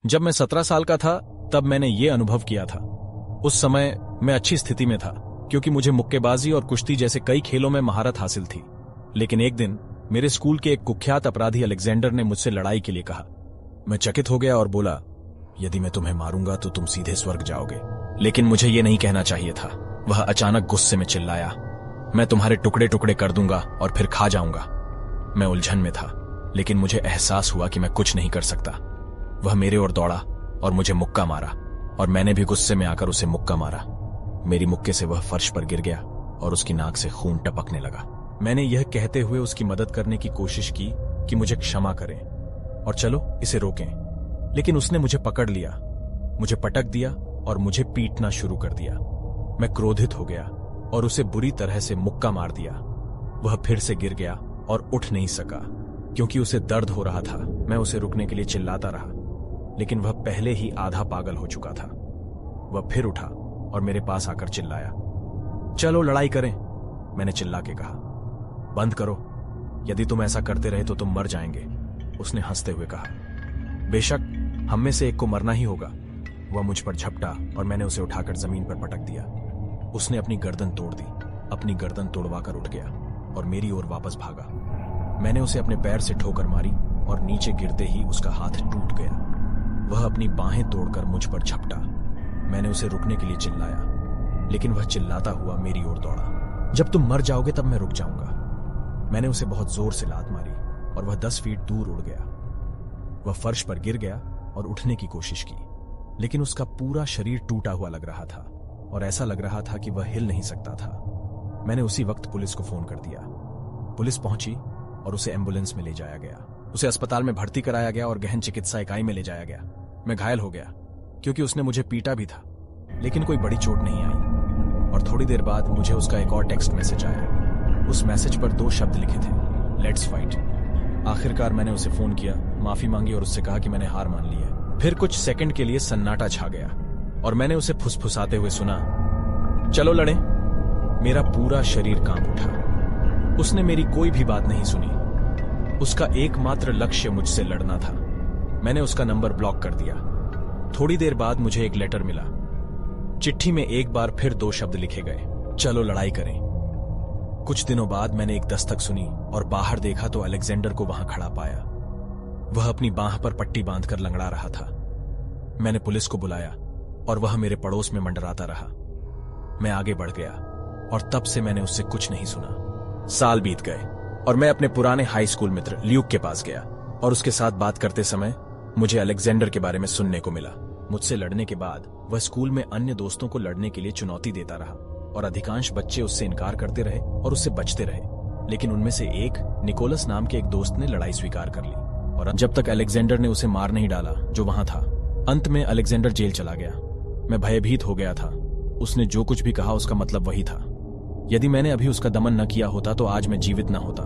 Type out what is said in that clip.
जब मैं 17 साल का था तब मैंने ये अनुभव किया था। उस समय मैं अच्छी स्थिति में था क्योंकि मुझे मुक्केबाजी और कुश्ती जैसे कई खेलों में महारत हासिल थी। लेकिन एक दिन मेरे स्कूल के एक कुख्यात अपराधी अलेक्जेंडर ने मुझसे लड़ाई के लिए कहा। मैं चकित हो गया और बोला, यदि मैं तुम्हें मारूंगा तो तुम सीधे स्वर्ग जाओगे। लेकिन मुझे ये नहीं कहना चाहिए था। वह अचानक गुस्से में चिल्लाया, मैं तुम्हारे टुकड़े टुकड़े कर दूंगा और फिर खा जाऊंगा। मैं उलझन में था, लेकिन मुझे एहसास हुआ कि मैं कुछ नहीं कर सकता। वह मेरे ओर दौड़ा और मुझे मुक्का मारा और मैंने भी गुस्से में आकर उसे मुक्का मारा। मेरी मुक्के से वह फर्श पर गिर गया और उसकी नाक से खून टपकने लगा। मैंने यह कहते हुए उसकी मदद करने की कोशिश की कि मुझे क्षमा करें और चलो इसे रोकें, लेकिन उसने मुझे पकड़ लिया, मुझे पटक दिया और मुझे पीटना शुरू कर दिया। मैं क्रोधित हो गया और उसे बुरी तरह से मुक्का मार दिया। वह फिर से गिर गया और उठ नहीं सका क्योंकि उसे दर्द हो रहा था। मैं उसे रुकने के लिए चिल्लाता रहा, लेकिन वह पहले ही आधा पागल हो चुका था। वह फिर उठा और मेरे पास आकर चिल्लाया, चलो लड़ाई करें। मैंने चिल्ला के कहा, बंद करो, यदि तुम ऐसा करते रहे तो तुम मर जाएंगे। उसने हंसते हुए कहा, बेशक हम में से एक को मरना ही होगा। वह मुझ पर झपटा और मैंने उसे उठाकर जमीन पर पटक दिया। उसने अपनी गर्दन तोड़ दी। अपनी गर्दन तोड़वाकर उठ गया और मेरी ओर वापस भागा। मैंने उसे अपने पैर से ठोकर मारी और नीचे गिरते ही उसका हाथ टूट गया। वह अपनी बाहें तोड़कर मुझ पर झपटा। मैंने उसे रुकने के लिए चिल्लाया, लेकिन वह चिल्लाता हुआ मेरी ओर दौड़ा। जब तुम मर जाओगे तब मैं रुक जाऊंगा। मैंने उसे बहुत जोर से लात मारी और वह 10 फीट दूर उड़ गया। वह फर्श पर गिर गया और उठने की कोशिश की, लेकिन उसका पूरा शरीर टूटा हुआ लग रहा था और ऐसा लग रहा था कि वह हिल नहीं सकता था। मैंने उसी वक्त पुलिस को फोन कर दिया। पुलिस पहुंची और उसे एम्बुलेंस में ले जाया गया। उसे अस्पताल में भर्ती कराया गया और गहन चिकित्सा इकाई में ले जाया गया। मैं घायल हो गया क्योंकि उसने मुझे पीटा भी था, लेकिन कोई बड़ी चोट नहीं आई। और थोड़ी देर बाद मुझे उसका एक और टेक्स्ट मैसेज आया। उस मैसेज पर 2 शब्द लिखे थे, लेट्स फाइट। आखिरकार मैंने उसे फोन किया, माफी मांगी और उससे कहा कि मैंने हार मान ली है। फिर कुछ सेकंड के लिए सन्नाटा छा गया और मैंने उसे फुसफुसाते हुए सुना, चलो लड़ें। मेरा पूरा शरीर कांप उठा। उसने मेरी कोई भी बात नहीं सुनी। उसका एकमात्र लक्ष्य मुझसे लड़ना था। मैंने उसका नंबर ब्लॉक कर दिया। थोड़ी देर बाद मुझे एक लेटर मिला। चिट्ठी में एक बार फिर 2 शब्द लिखे गए, चलो लड़ाई करें। कुछ दिनों बाद मैंने एक दस्तक सुनी और बाहर देखा तो अलेक्जेंडर को वहां खड़ा पाया। वह अपनी बांह पर पट्टी बांधकर लंगड़ा रहा था। मैंने पुलिस को बुलाया और वह मेरे पड़ोस में मंडराता रहा। मैं आगे बढ़ गया और तब से मैंने उससे कुछ नहीं सुना। साल बीत गए और मैं अपने पुराने हाई स्कूल मित्र ल्यूक के पास गया और उसके साथ बात करते समय मुझे अलेक्जेंडर के बारे में सुनने को मिला। मुझसे लड़ने के बाद वह स्कूल में अन्य दोस्तों को लड़ने के लिए चुनौती देता रहा और अधिकांश बच्चे उससे इनकार करते रहे और उससे बचते रहे, लेकिन उनमें से एक निकोलस नाम के एक दोस्त ने लड़ाई स्वीकार कर ली और जब तक अलेक्जेंडर ने उसे मार नहीं डाला जो वहां था। अंत में अलेक्जेंडर जेल चला गया। मैं भयभीत हो गया था। उसने जो कुछ भी कहा उसका मतलब वही था। यदि मैंने अभी उसका दमन न किया होता तो आज मैं जीवित न होता।